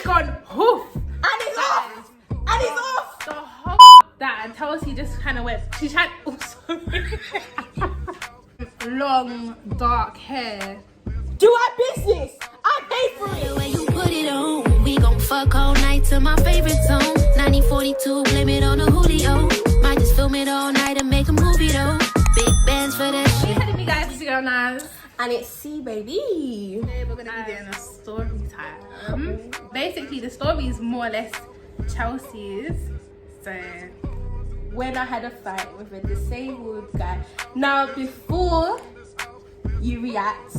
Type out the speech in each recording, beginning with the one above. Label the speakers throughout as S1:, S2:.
S1: gone hoof.
S2: And he's off. And he's off.
S1: The whole that, and Chelsea just kind of went. She tried. Oh, sorry. Long dark hair.
S2: Do our business. I pay for it.
S3: The way you put it on, we gon' fuck all night to my favorite song. 1942, blame it on the Julio. Might just film it all night and make a movie though. Big bands for that
S1: Hey,
S3: shit.
S1: telling me guys, it's your Naz.
S2: And it's cbaby.
S1: Today we're gonna be doing a story time. Basically, the story is more or less Chelsea's. So
S2: When I had a fight with a disabled guy. Now, before you react,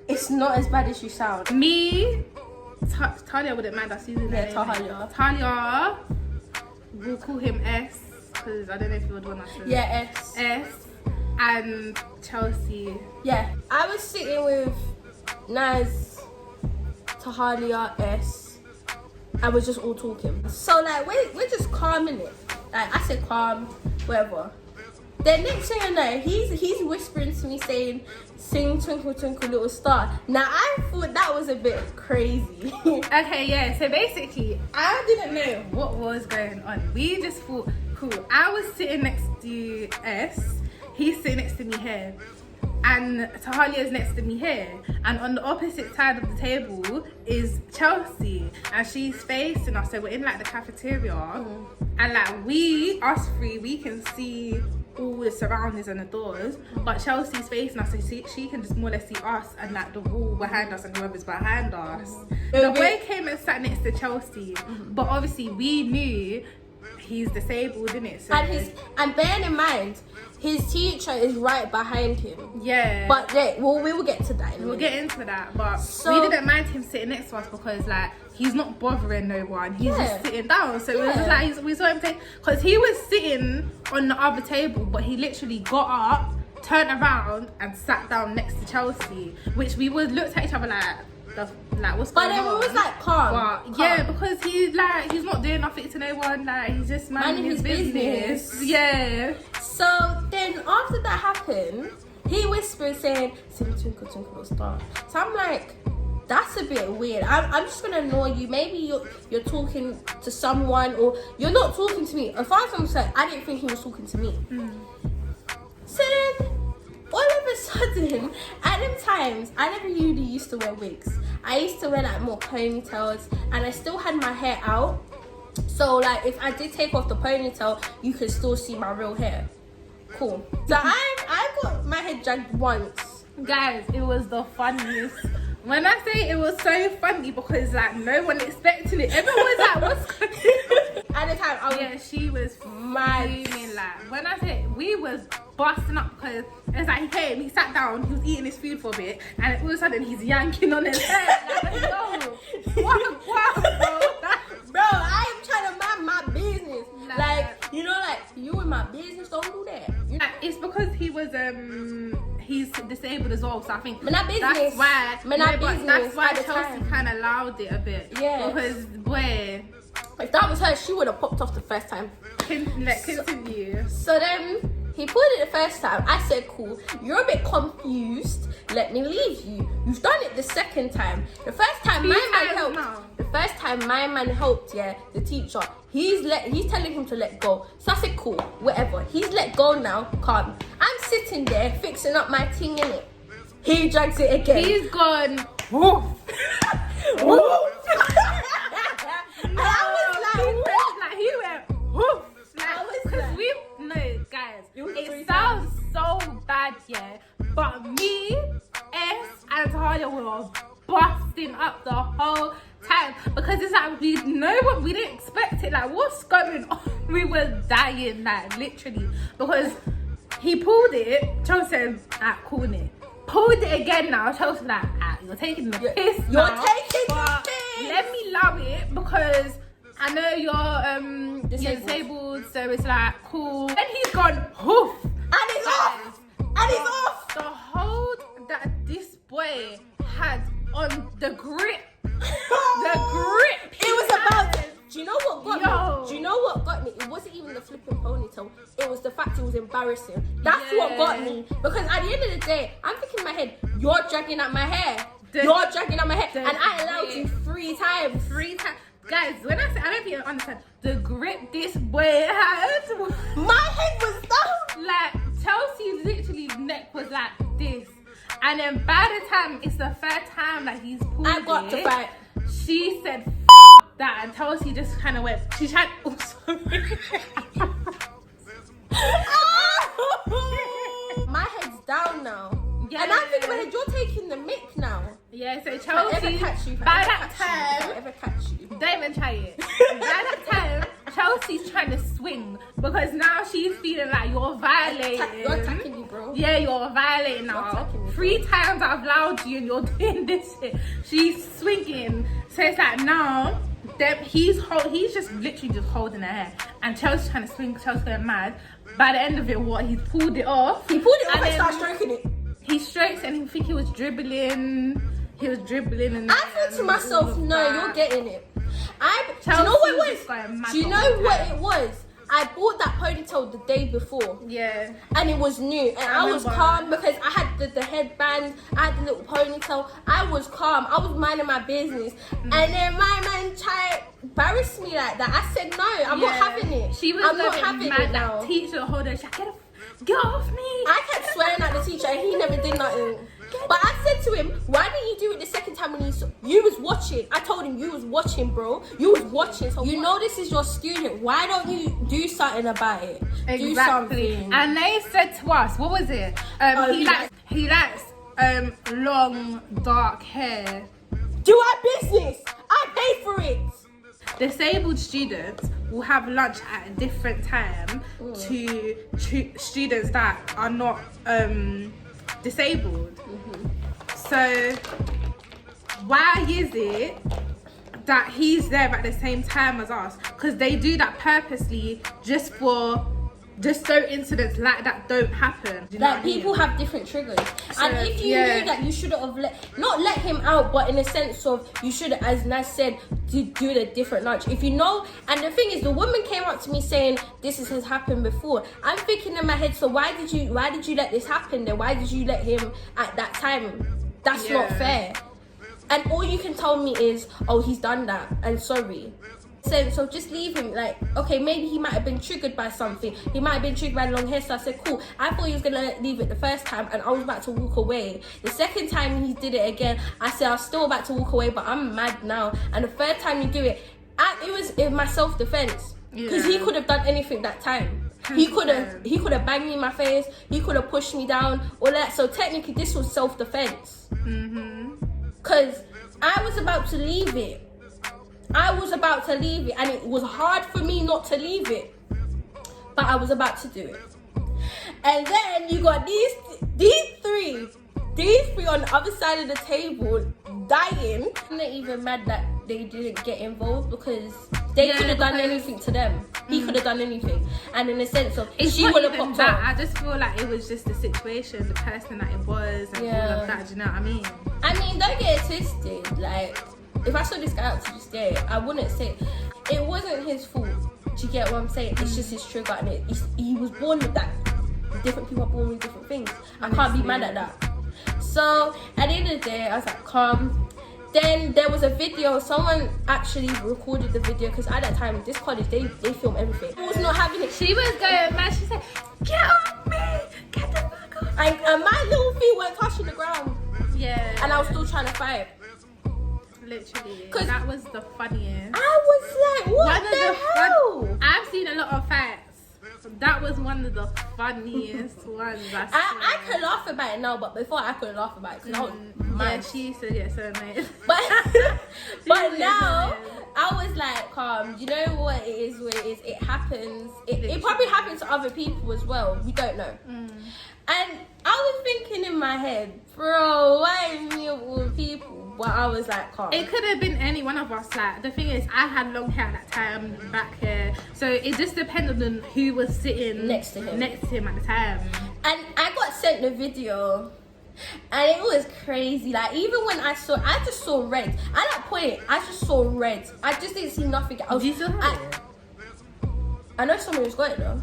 S2: it's not as bad as you sound.
S1: me, Talia wouldn't mind us using
S2: Yeah,
S1: that name. Talia, we'll call him S because I don't know if you would want us to.
S2: Yeah, S.
S1: S and Chelsea.
S2: Yeah, I was sitting with Naz, Tahalia, S, and we're just all talking. So like we're just calming it. Like I said calm, whatever. Then next thing I know, he's whispering to me saying, "Sing Twinkle Twinkle Little Star." Now I thought that was a bit crazy.
S1: Okay, yeah. So basically, I didn't know what was going on. We just thought, cool. I was sitting next to S. He's sitting next to me here. And Tahalia's next to me here. And on the opposite side of the table is Chelsea. And she's facing us. So we're in like the cafeteria. And like us three, we can see all the surroundings and the doors. But Chelsea's facing us. So she can just more or less see us and like the wall behind us and whoever's behind us. The boy came and sat next to Chelsea. But obviously we knew he's disabled, innit? So
S2: And bearing in mind, his teacher is right behind him.
S1: yeah.
S2: But we will get to that in a
S1: We'll
S2: minute.
S1: get into that, but
S2: So-
S1: we didn't mind him sitting next to us because like he's not bothering no one. He's
S2: Yeah.
S1: just sitting down. So it was
S2: Yeah.
S1: just like we saw him take, because he was sitting on the other table, but he literally got up, turned around, and sat down next to Chelsea. Which we looked at each other like what's
S2: But
S1: going
S2: then
S1: on?
S2: we was like calm.
S1: But yeah, because he's not doing nothing to no one. Like he's just minding his business. Yeah.
S2: So then after that happened, he whispered saying, "Sing Twinkle Twinkle Little Star." So I'm like, that's a bit weird. I'm just gonna annoy you. Maybe you're talking to someone or you're not talking to me. As far as I'm concerned, I didn't think he was talking to me. So then all of a sudden, at them times, I never really used to wear wigs. I used to wear like more ponytails, and I still had my hair out. So like, if I did take off the ponytail, you could still see my real hair. Cool. So I got my head dragged once.
S1: Guys, it was the funniest. When I say it was so funny because like no one expected it. Everyone was like, what's going on?
S2: At the time, I was
S1: Yeah, she was
S2: mad.
S1: fuming. Like when I say we was busting up because it's like he came, he sat down, he was eating his food for a bit, and all of a sudden he's yanking on his head. Like, yo, what bro?
S2: Bro, I am trying to mind my business.
S1: Nah.
S2: Like, you in my business, don't do that.
S1: It's because he was he's disabled as well, so I think
S2: Man, that business.
S1: that's why.
S2: Man,
S1: no,
S2: that
S1: but
S2: business
S1: that's why
S2: at the
S1: Chelsea
S2: time.
S1: kind of allowed it a bit.
S2: Yeah.
S1: Because boy,
S2: If that was her, she would have popped off the first time.
S1: continue.
S2: So then he pulled it the first time. I said, cool, you're a bit confused. Let me leave you. You've done it the second time. The first time my man helped.
S1: now.
S2: The first time my man helped, yeah, the teacher. He's telling him to let go. So I said, cool, whatever. He's let go now. Calm. I'm sitting there fixing up my thing in it. He drags it again.
S1: He's gone. Woof.
S2: And I
S1: He went woof.
S2: I was
S1: Because
S2: like-
S1: we no guys.
S2: was three
S1: It sounds so bad, yeah. But me, S, and Talia were busting up the whole time because it's like we didn't expect it. Like what's going on? We were dying, like literally, because he pulled it. Chelsea said, "Cool it." Pulled it again now. Chelsea like, "You're taking the piss
S2: You're
S1: now,
S2: taking the
S1: but
S2: piss."
S1: Let me allow it because I know you're disabled, so it's like cool." And he's gone hoof.
S2: And he's off. And he's off.
S1: The hold that this boy had on the grip. The grip.
S2: It was about. Do you know what got
S1: Yo.
S2: me? Do you know what got me? It wasn't even the flipping ponytail. It was the fact it was embarrassing. That's what got me. Because at the end of the day, I'm thinking in my head, you're dragging out my hair. You're dragging out my hair. And I allowed you free 3 times.
S1: 3 times. Guys, when I say, I don't think you understand the grip this boy had.
S2: My head was down.
S1: Like, Chelsea's literally neck was like this. And then by the time, it's the 3rd time that he's pulled
S2: I got to fight.
S1: she said, that, and Chelsea just kind of went, she tried, oh, sorry.
S2: My head's down now.
S1: Yeah.
S2: And I'm thinking, my head, you're taking the mic now.
S1: Yeah, so
S2: If I ever
S1: Chelsea,
S2: catch you, if
S1: by
S2: I
S1: that
S2: ever
S1: time,
S2: catch you.
S1: don't even try it. By that time, Chelsea's trying to swing because now she's feeling like you're violating.
S2: You're attacking me, bro.
S1: Yeah, you're violating now.
S2: attacking me, bro.
S1: 3 times I've allowed you and you're doing this shit. She's swinging. So it's like now, he's just literally just holding her hair. And Chelsea's trying to swing, Chelsea's going mad. By the end of it, he's pulled it off.
S2: He pulled it off and
S1: then
S2: started stroking it.
S1: He strokes and he think he was dribbling. He was dribbling and
S2: I thought to myself, no, you're getting it. Do you know what it was? Do you know what it was? I bought that ponytail the day before.
S1: Yeah.
S2: And it was new. And I was calm because I had the headband, I had the little ponytail. I was calm. I was minding my business. And then my man tried to embarrass me like that. I said, no, I'm not having it.
S1: She was
S2: I'm not having
S1: mad
S2: it now.
S1: That teacher hold her, she's like, get off me.
S2: I kept swearing at the teacher and he never did nothing. But I said to him, why didn't you do it the second time when you was watching? I told him, you was watching, bro. You was watching. So you know this is your student. Why don't you do something about it?
S1: Exactly.
S2: Do something.
S1: And they said to us, what was it? He likes long, dark hair.
S2: Do our business. I pay for it.
S1: Disabled students will have lunch at a different time to students that are not disabled. So why is it that he's there at the same time as us? Because they do that purposely just so incidents like that don't happen. Do you know what I mean?
S2: People have different triggers.
S1: So,
S2: and if you knew that, you should have not let him out, but in a sense of you should have, as Naz said, do a different lunch. If you know, and the thing is, the woman came up to me saying this has happened before. I'm thinking in my head, so why did you let this happen then? Why did you let him at that time? That's not fair. And all you can tell me is, oh, he's done that and sorry. So just leave him. Like, okay, maybe he might have been triggered by something. He might have been triggered by long hair. So I said, cool. I thought he was gonna leave it the first time, and I was about to walk away. The second time he did it again, I said I was still about to walk away, but I'm mad now. And the third time you do it, it was in my self-defense because he could have done anything that time. He could have banged me in my face. He could have pushed me down, all that. So technically, this was self-defense. Because I was about to leave it. And it was hard for me not to leave it, but I was about to do it. And then you got these three on the other side of the table dying. I'm not even mad that they didn't get involved because they could have done anything to them. He could have done anything, and in a sense of she would have popped up.
S1: I just feel like it was just the situation, the person that it was, and all of that. Do you know what I mean?
S2: I mean, don't get it twisted. Like, if I saw this guy out to just stay, I wouldn't say it wasn't his fault. Do you get what I'm saying? It's just his trigger, and he was born with that. Different people are born with different things. I can't be mad at that. So at the end of the day, I was like, calm. Then there was a video. Someone actually recorded the video because at that time, this college they film everything. I was not having it.
S1: She was going mad. She said, "Get off me! Get the fuck off!"
S2: And my little feet weren't touching the ground.
S1: Yeah.
S2: And I was still trying to fight.
S1: Literally, that was the funniest.
S2: I was like, what the hell?
S1: I've seen a lot of fights. That was one of the funniest ones.
S2: I could laugh about it now, but before I couldn't laugh about it because I was mad.
S1: Yeah, she used to get so annoyed.
S2: But now I was like, calm. You know what it is? What it is? It happens. It probably happens to other people as well. We don't know. And I was thinking in my head, bro, why me of all people? But I was like, calm.
S1: It could have been any one of us. Like, the thing is, I had long hair at that time, back here, so it just depended on who was sitting
S2: next to him
S1: at the time.
S2: And I got sent the video, and it was crazy. Like, even when I just saw red. At that point, I just saw red. I just didn't see nothing else.
S1: Do you still have it?
S2: I know someone who's got it though.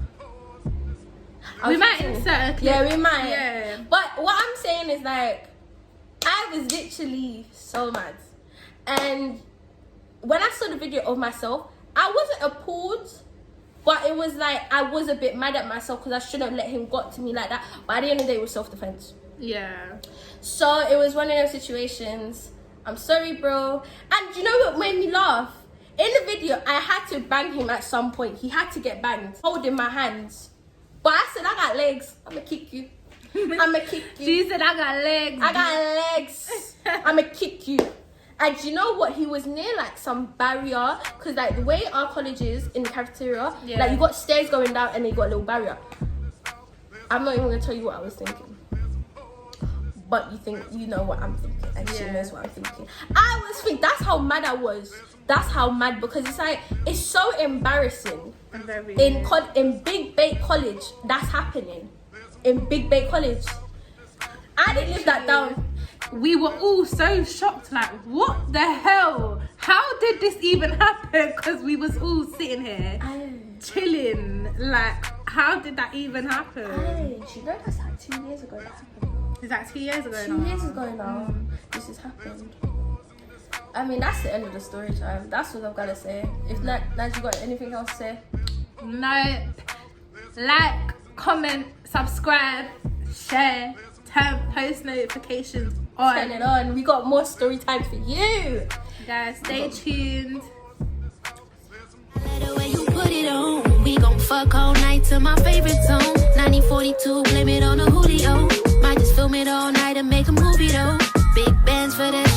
S1: We might insert a clip.
S2: Yeah, we might.
S1: Yeah.
S2: But what I'm saying is, like, I was literally so mad. And when I saw the video of myself, I wasn't appalled, but it was like I was a bit mad at myself because I shouldn't have let him got to me like that. But at the end of the day, it was self-defense.
S1: Yeah.
S2: So it was one of those situations. I'm sorry, bro. And you know what made me laugh? In the video, I had to bang him at some point. He had to get banged, holding my hands. But I said, I got legs. I'ma kick you. I'ma kick you.
S1: She said, I got legs.
S2: I got legs. I'ma kick you. And you know what? He was near like some barrier, because like the way our college is in the cafeteria, like you got stairs going down and then you got a little barrier. I'm not even gonna tell you what I was thinking, but you know what I'm thinking, and she knows what I'm thinking. I was thinking, that's how mad I was. That's how mad, because it's like, it's so embarrassing. In Big Bay College, that's happening. In Big Bay College, I didn't live that down.
S1: We were all so shocked, like, what the hell? How did this even happen? Because we was all sitting here chilling. Like, how did that even happen?
S2: You know that's like 2 years ago that happened.
S1: Is that 2 years ago
S2: 2 years ago now, this has happened. I mean, that's the end of the story time. That's what I've got to say. If not, Naz, you got anything else to say?
S1: No. Like, comment, subscribe, share, turn post notifications on.
S2: Turn it on. We got more story time for you.
S1: Guys, stay tuned.
S3: The way you put it on, we gon' fuck all night to my favorite song. 9042, blame it on a Julio. Might just film it all night and make a movie though. Big bands for the